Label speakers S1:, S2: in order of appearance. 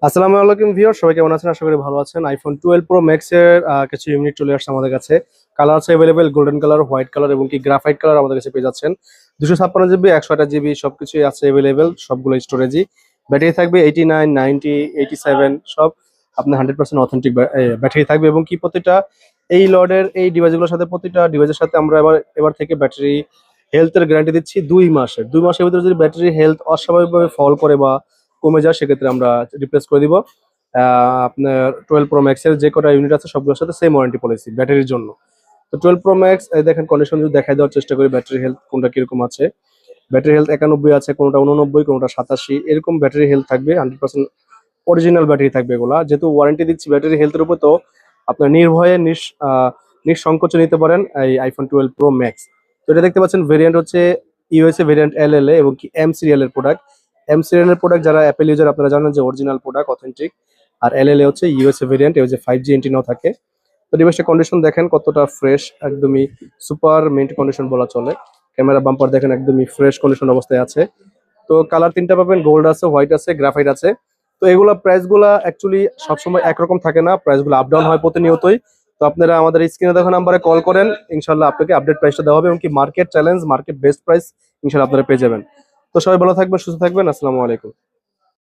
S1: আসসালামু আলাইকুম ভিউয়ার, সবাই কেমন আছেন? আশা করি ভালো আছেন। আইফোন 12 প্রো ম্যাক্স এর কিছু ইউনিট চলে আসছে আমাদের কাছে। কালার আছে available, golden colour, white colour এবং কি গ্রাফাইট কালার আমাদের কাছে পেয়ে যাচ্ছেন। 256 জিবি, 128 জিবি সবকিছুই আছে अवेलेबल, সবগুলো স্টোরেজই। ব্যাটারি থাকবে 89, 90, 87 সব আপনার 100% অথেন্টিক ব্যাটারি থাকবে এবং কি প্রতিটা এই লটের এই ডিভাইসগুলোর সাথে প্রতিটা ডিভাইসের সাথে আমরা এবার থেকে ব্যাটারি হেলথের গ্যারান্টি দিচ্ছি 2 মাসের। 2 মাসের ভিতরে যদি ব্যাটারি হেলথ অস্বাভাবিকভাবে ফল করে বা কমে যায় সেক্ষেত্রে আমরা রিপ্লেস করে দিব। আপনার 12 প্রো ম্যাক্স এর যে কটা ইউনিট আছে সবগুলোর সাথে সেম ওয়ারেন্টি পলিসি ব্যাটারির জন্য। তো 12 প্রো ম্যাক্স দেখেন কন্ডিশন যদি দেখাই দেওয়ার চেষ্টা করি, ব্যাটারি হেলথ কোনটা কিরকম আছে। ব্যাটারি হেলথ 91 আছে, কোনটা 89, কোনটা 87, এরকম ব্যাটারি হেলথ থাকবে। 100% অরিজিনাল ব্যাটারি থাকবে এগুলা। যেহেতু ওয়ারেন্টি দিচ্ছি ব্যাটারি হেলথের উপর, তো আপনার নির্ভয়ে নিঃসংকোচে নিতে পারেন এই আইফোন 12 প্রো ম্যাক্স। তো এটা দেখতে পাচ্ছেন ভেরিয়েন্ট হচ্ছে ইউএসএ ভেরিয়েন্ট এলএলএ এবং কি এম সিরিয়াল এর প্রোডাক্ট। এম সিরিয়াল এর প্রোডাক্ট যারা অ্যাপেল ইউজার আপনারা জানেন যে অরিজিনাল প্রোডাক্ট অথেন্টিক। আর এলএলএ হচ্ছে ইউএসএ ভেরিয়েন্ট, এই যে 5G এন্টিনাও থাকে। তো ডিভাইসের কন্ডিশন দেখেন কতটা ফ্রেশ, একদমই সুপার মিন্ট কন্ডিশন বলা চলে। ক্যামেরা বাম্পার দেখেন একদমই ফ্রেশ কন্ডিশন অবস্থায় আছে। তো কালার তিনটা পাবেন, গোল্ড আছে, হোয়াইট আছে, গ্রাফাইট আছে। তো এগুলা প্রাইস গুলা অ্যাকচুয়ালি সবসময় একরকম থাকে না, প্রাইস গুলো আপ ডাউন হয় প্রতিনিয়তই। তো আপনারা আমাদের স্ক্রিনে দেখা নাম্বারে কল করেন, ইনশাল্লাহ আপনাকে আপডেট প্রাইসটা দেওয়া হবে এবং কি market challenge, market best price ইনশাল্লাহ আপনারা পেয়ে যাবেন। তো সবাই ভালো থাকবেন, সুস্থ থাকবেন। আসসালামু আলাইকুম।